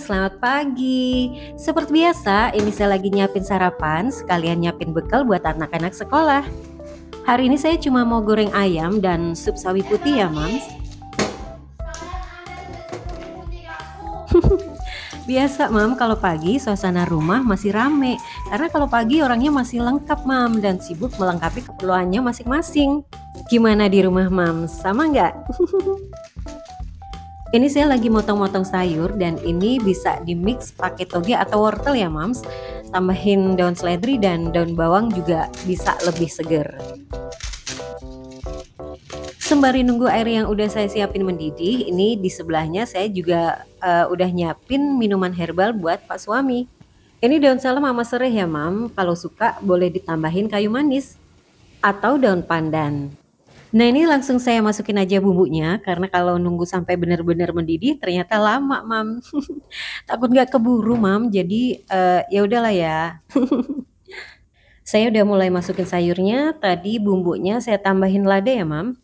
selamat pagi. Seperti biasa, ini saya lagi nyiapin sarapan, sekalian nyiapin bekal buat anak-anak sekolah. Hari ini saya cuma mau goreng ayam dan sup sawi putih ya, Mams. Biasa, Mam, kalau pagi suasana rumah masih rame. Karena kalau pagi orangnya masih lengkap, Mam, dan sibuk melengkapi keperluannya masing-masing. Gimana di rumah, Mam? Sama nggak? Ini saya lagi motong-motong sayur dan ini bisa di-mix pakai toge atau wortel ya, Mams. Tambahin daun seledri dan daun bawang juga bisa lebih seger. Sembari nunggu air yang udah saya siapin mendidih, ini di sebelahnya saya juga udah nyiapin minuman herbal buat Pak suami. Ini daun salam sama serai ya, Mam. Kalau suka boleh ditambahin kayu manis atau daun pandan. Nah, ini langsung saya masukin aja bumbunya karena kalau nunggu sampai benar-benar mendidih ternyata lama, Mam. Takut nggak keburu, Mam. Jadi ya udahlah ya. Saya udah mulai masukin sayurnya. Tadi bumbunya saya tambahin lada ya, Mam.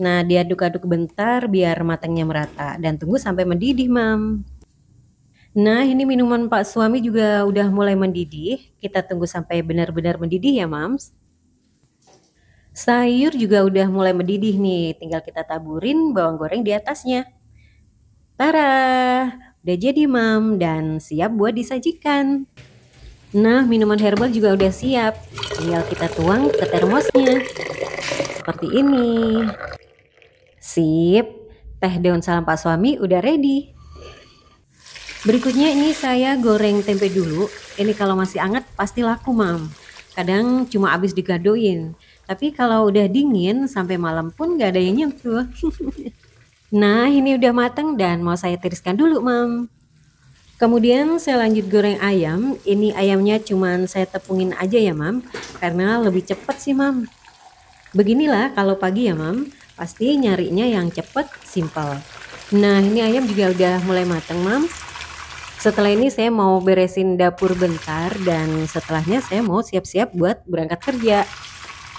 Nah, diaduk-aduk bentar biar matangnya merata dan tunggu sampai mendidih, Mam. Nah, ini minuman Pak suami juga udah mulai mendidih. Kita tunggu sampai benar-benar mendidih ya, Mams. Sayur juga udah mulai mendidih nih, tinggal kita taburin bawang goreng di atasnya. Tara, udah jadi, Mam, dan siap buat disajikan. Nah, minuman herbal juga udah siap, tinggal kita tuang ke termosnya. Seperti ini. Sip, teh daun salam Pak suami udah ready. Berikutnya ini saya goreng tempe dulu. Ini kalau masih hangat pasti laku, Mam. Kadang cuma habis digadoin. Tapi kalau udah dingin sampai malam pun gak ada yang nyentuh. Nah, ini udah matang dan mau saya tiriskan dulu, Mam. Kemudian saya lanjut goreng ayam. Ini ayamnya cuman saya tepungin aja ya, Mam. Karena lebih cepet sih, Mam. Beginilah kalau pagi ya, Mam. Pasti nyarinya yang cepet, simple. Nah, ini ayam juga udah mulai matang, Mam. Setelah ini saya mau beresin dapur bentar dan setelahnya saya mau siap-siap buat berangkat kerja.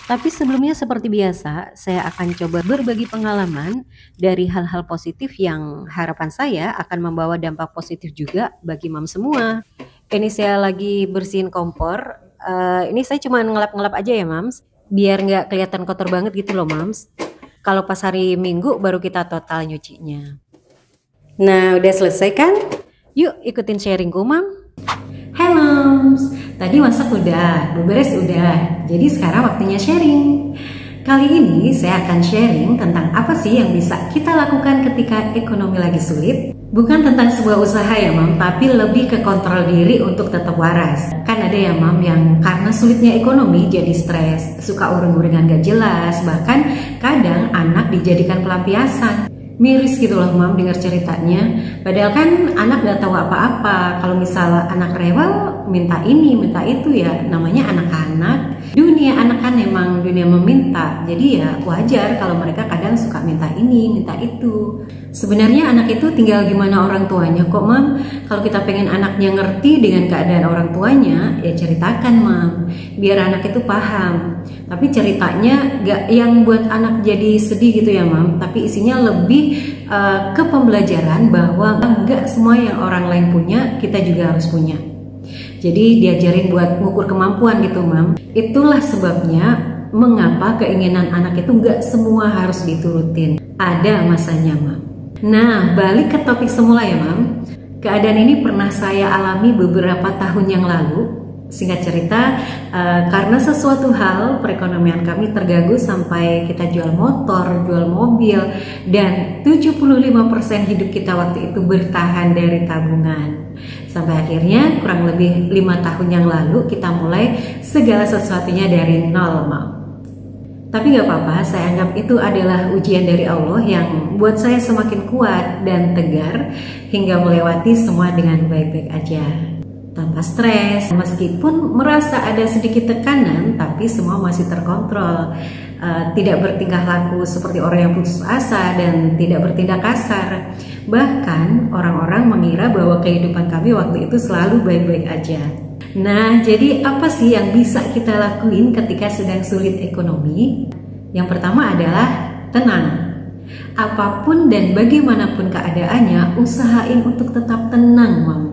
Tapi sebelumnya seperti biasa, saya akan coba berbagi pengalaman dari hal-hal positif yang harapan saya akan membawa dampak positif juga bagi Mam semua. Ini saya lagi bersihin kompor. Ini saya cuma ngelap-ngelap aja ya, Mams, biar nggak kelihatan kotor banget gitu loh, Mams. Kalau pas hari Minggu baru kita total nyucinya. Nah, udah selesai kan? Yuk ikutin sharingku, Mam. Hai Moms, tadi masak udah, beberes udah, jadi sekarang waktunya sharing. Kali ini saya akan sharing tentang apa sih yang bisa kita lakukan ketika ekonomi lagi sulit. Bukan tentang sebuah usaha ya, Mam, tapi lebih ke kontrol diri untuk tetap waras. Kan ada ya, Mam, yang karena sulitnya ekonomi jadi stres, suka uring-uringan gak jelas, bahkan kadang anak dijadikan pelampiasan. Miris gitu loh, Mam, dengar ceritanya. Padahal kan anak gak tahu apa-apa. Kalau misal anak rewel minta ini minta itu, ya namanya anak-anak. Dunia anak kan emang dunia meminta. Jadi ya wajar kalau mereka kadang suka minta ini minta itu. Sebenarnya anak itu tinggal gimana orang tuanya kok, Mam. Kalau kita pengen anaknya ngerti dengan keadaan orang tuanya, ya ceritakan, Mam, biar anak itu paham. Tapi ceritanya gak yang buat anak jadi sedih gitu ya, Mam, tapi isinya lebih ke pembelajaran bahwa gak semua yang orang lain punya kita juga harus punya. Jadi diajarin buat ngukur kemampuan gitu, Mam. Itulah sebabnya mengapa keinginan anak itu gak semua harus diturutin. Ada masanya, Mam. Nah, balik ke topik semula ya, Mam. Keadaan ini pernah saya alami beberapa tahun yang lalu. Singkat cerita, karena sesuatu hal perekonomian kami terganggu sampai kita jual motor, jual mobil, dan 75% hidup kita waktu itu bertahan dari tabungan. Sampai akhirnya kurang lebih 5 tahun yang lalu kita mulai segala sesuatunya dari nol, Mam. Tapi gak apa-apa, saya anggap itu adalah ujian dari Allah yang buat saya semakin kuat dan tegar hingga melewati semua dengan baik-baik aja. Tanpa stres, meskipun merasa ada sedikit tekanan, tapi semua masih terkontrol. Tidak bertingkah laku seperti orang yang putus asa dan tidak bertindak kasar. Bahkan orang-orang mengira bahwa kehidupan kami waktu itu selalu baik-baik aja. Nah, jadi apa sih yang bisa kita lakuin ketika sedang sulit ekonomi? Yang pertama adalah tenang. Apapun dan bagaimanapun keadaannya, usahain untuk tetap tenang, Mam.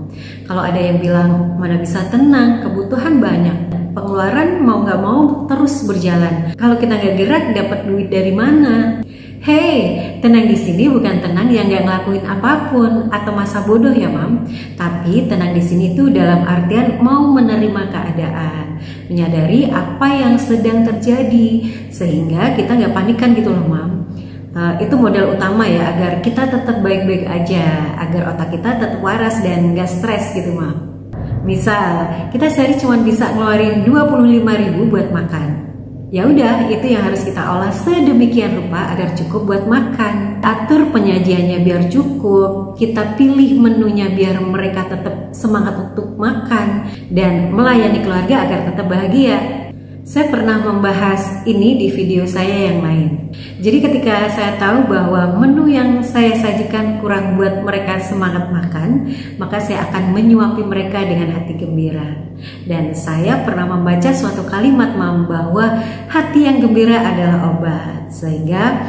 Kalau ada yang bilang mana bisa tenang, kebutuhan banyak, pengeluaran mau nggak mau terus berjalan. Kalau kita nggak gerak, dapat duit dari mana? Hey, tenang di sini bukan tenang yang nggak ngelakuin apapun atau masa bodoh ya, Mam. Tapi tenang di sini tuh dalam artian mau menerima keadaan, menyadari apa yang sedang terjadi, sehingga kita nggak panikan gitu loh, Mam. Itu modal utama ya, agar kita tetap baik-baik aja, agar otak kita tetap waras dan nggak stres gitu, Mam. Misal, kita sehari cuma bisa ngeluarin 25.000 buat makan. Ya udah, itu yang harus kita olah sedemikian rupa agar cukup buat makan. Atur penyajiannya biar cukup, kita pilih menunya biar mereka tetap semangat untuk makan dan melayani keluarga agar tetap bahagia. Saya pernah membahas ini di video saya yang lain. Jadi ketika saya tahu bahwa menu yang saya sajikan kurang buat mereka semangat makan, maka saya akan menyuapi mereka dengan hati gembira. Dan saya pernah membaca suatu kalimat, Mam, bahwa hati yang gembira adalah obat. Sehingga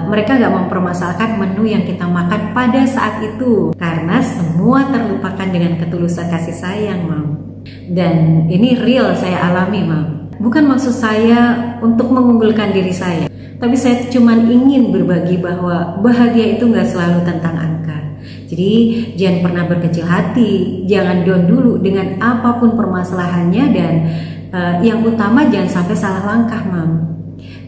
mereka gak mempermasalahkan menu yang kita makan pada saat itu, karena semua terlupakan dengan ketulusan kasih sayang, Mam. Dan ini real saya alami, Mam. Bukan maksud saya untuk mengunggulkan diri saya, tapi saya cuma ingin berbagi bahwa bahagia itu nggak selalu tentang angka. Jadi jangan pernah berkecil hati, jangan down dulu dengan apapun permasalahannya, dan yang utama jangan sampai salah langkah, Mam.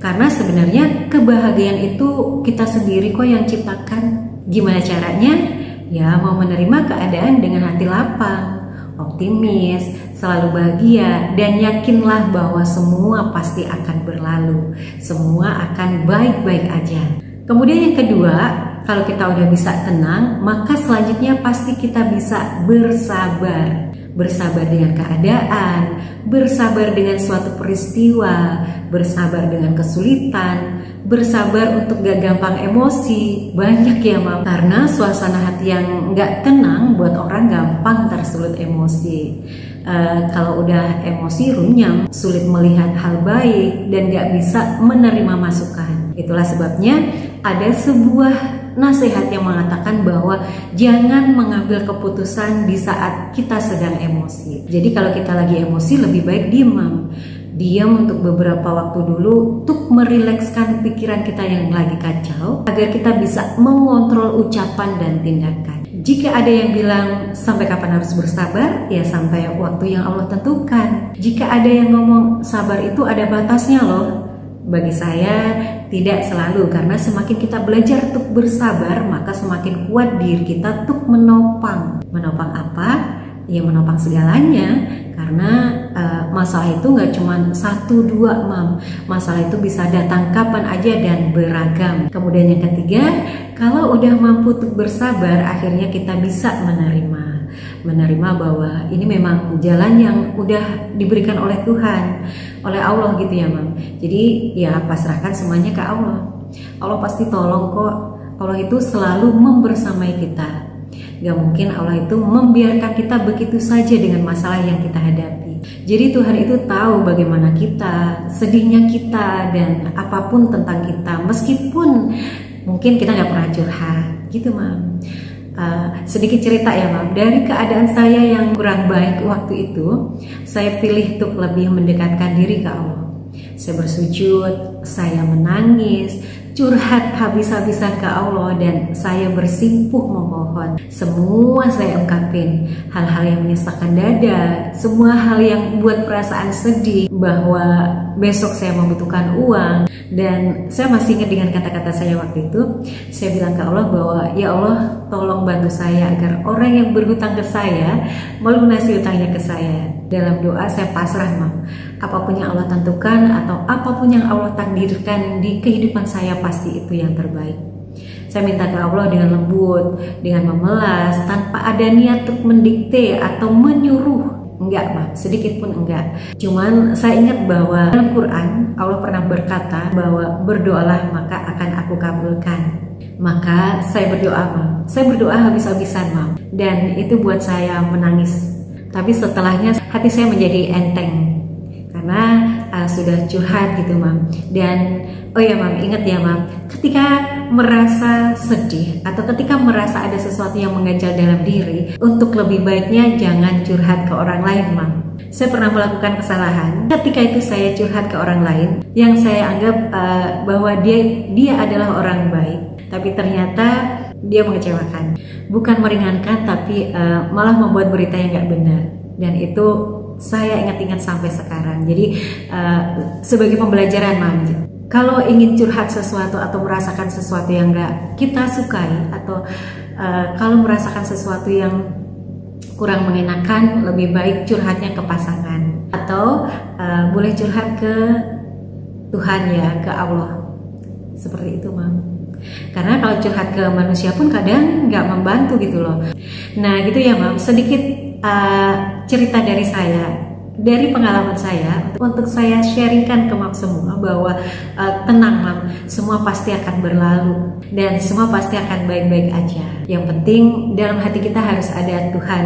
Karena sebenarnya kebahagiaan itu kita sendiri kok yang ciptakan. Gimana caranya? Ya mau menerima keadaan dengan hati lapang, optimis, selalu bahagia, dan yakinlah bahwa semua pasti akan berlalu, semua akan baik-baik aja. Kemudian yang kedua, kalau kita udah bisa tenang, maka selanjutnya pasti kita bisa bersabar. Bersabar dengan keadaan, bersabar dengan suatu peristiwa, bersabar dengan kesulitan, bersabar untuk gak gampang emosi. Banyak ya, Mam, karena suasana hati yang gak tenang buat orang gampang tersulut emosi. Kalau udah emosi runyam, sulit melihat hal baik dan gak bisa menerima masukan. Itulah sebabnya ada sebuah nasihat yang mengatakan bahwa jangan mengambil keputusan di saat kita sedang emosi. Jadi kalau kita lagi emosi lebih baik diam. Diam untuk beberapa waktu dulu untuk merilekskan pikiran kita yang lagi kacau, agar kita bisa mengontrol ucapan dan tindakan. Jika ada yang bilang sampai kapan harus bersabar, ya sampai waktu yang Allah tentukan. Jika ada yang ngomong sabar itu ada batasnya loh, bagi saya tidak selalu, karena semakin kita belajar untuk bersabar, maka semakin kuat diri kita untuk menopang. Menopang apa? Ya menopang segalanya, karena masalah itu nggak cuma 1-2, Mam. Masalah itu bisa datang kapan aja dan beragam. Kemudian yang ketiga, kalau udah mampu untuk bersabar, akhirnya kita bisa menerima bahwa ini memang jalan yang udah diberikan oleh Tuhan, oleh Allah gitu ya, Mam. Jadi ya pasrahkan semuanya ke Allah. Allah pasti tolong kok. Allah itu selalu membersamai kita. Gak mungkin Allah itu membiarkan kita begitu saja dengan masalah yang kita hadapi. Jadi Tuhan itu tahu bagaimana kita, sedihnya kita, dan apapun tentang kita, meskipun mungkin kita gak pernah curhat gitu, Mam. Sedikit cerita ya, Mam. Dari keadaan saya yang kurang baik waktu itu, saya pilih untuk lebih mendekatkan diri ke Allah. Saya bersujud, saya menangis, curhat habis-habisan ke Allah, dan saya bersimpuh memohon. Semua saya ungkapin, hal-hal yang menyesakkan dada, semua hal yang buat perasaan sedih, bahwa besok saya membutuhkan uang. Dan saya masih ingat dengan kata-kata saya waktu itu. Saya bilang ke Allah bahwa ya Allah, tolong bantu saya agar orang yang berhutang ke saya melunasi hutangnya ke saya. Dalam doa saya pasrah, Mam. Apapun yang Allah tentukan atau apapun yang Allah takdirkan di kehidupan saya, pasti itu yang terbaik. Saya minta ke Allah dengan lembut, dengan memelas, tanpa ada niat untuk mendikte atau menyuruh. Enggak, Mam, sedikit pun enggak. Cuman saya ingat bahwa dalam Quran Allah pernah berkata bahwa berdoalah maka akan aku kabulkan. Maka saya berdoa, Mam. Saya berdoa habis-habisan, Mam. Dan itu buat saya menangis. Tapi setelahnya hati saya menjadi enteng, karena sudah curhat gitu, Mam. Dan oh ya, Mam, ingat ya, Mam, ketika merasa sedih atau ketika merasa ada sesuatu yang mengganjal dalam diri, untuk lebih baiknya jangan curhat ke orang lain, Mam. Saya pernah melakukan kesalahan. Ketika itu saya curhat ke orang lain yang saya anggap bahwa dia adalah orang baik, tapi ternyata dia mengecewakan. Bukan meringankan, tapi malah membuat berita yang nggak benar. Dan itu saya ingat-ingat sampai sekarang. Jadi sebagai pembelajaran, Mam, kalau ingin curhat sesuatu atau merasakan sesuatu yang nggak kita sukai, atau kalau merasakan sesuatu yang kurang mengenakan, lebih baik curhatnya ke pasangan, atau boleh curhat ke Tuhan ya, ke Allah. Seperti itu, Mam. Karena kalau curhat ke manusia pun kadang nggak membantu gitu loh. Nah gitu ya, Mam, sedikit cerita dari saya, dari pengalaman saya, untuk saya sharingkan ke Mam semua bahwa tenang, Mam, semua pasti akan berlalu dan semua pasti akan baik-baik aja. Yang penting dalam hati kita harus ada Tuhan,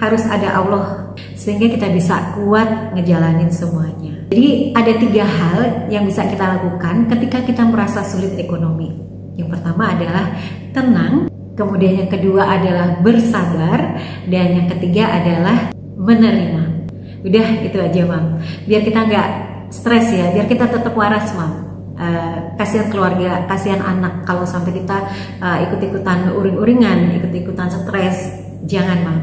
harus ada Allah, sehingga kita bisa kuat ngejalanin semuanya. Jadi ada 3 hal yang bisa kita lakukan ketika kita merasa sulit ekonomi. Yang pertama adalah tenang, kemudian yang kedua adalah bersabar, dan yang ketiga adalah menerima. Udah itu aja, Mam, biar kita nggak stres ya, biar kita tetap waras, Mam. Kasihan keluarga, kasihan anak kalau sampai kita ikut-ikutan uring-uringan, ikut-ikutan stres. Jangan, Mam,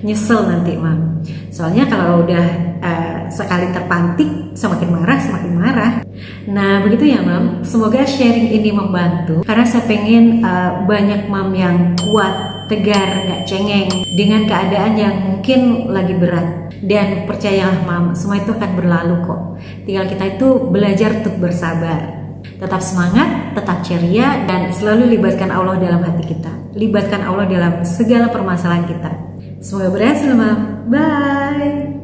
nyesel nanti, Mam. Soalnya kalau udah sekali terpantik, semakin marah. Nah begitu ya, Mam, semoga sharing ini membantu, karena saya pengen banyak Mam yang kuat, tegar, gak cengeng dengan keadaan yang mungkin lagi berat. Dan percayalah, Mam, semua itu akan berlalu kok. Tinggal kita itu belajar untuk bersabar, tetap semangat, tetap ceria, dan selalu libatkan Allah dalam hati kita, libatkan Allah dalam segala permasalahan kita. Semoga berhasil, Mam. Bye.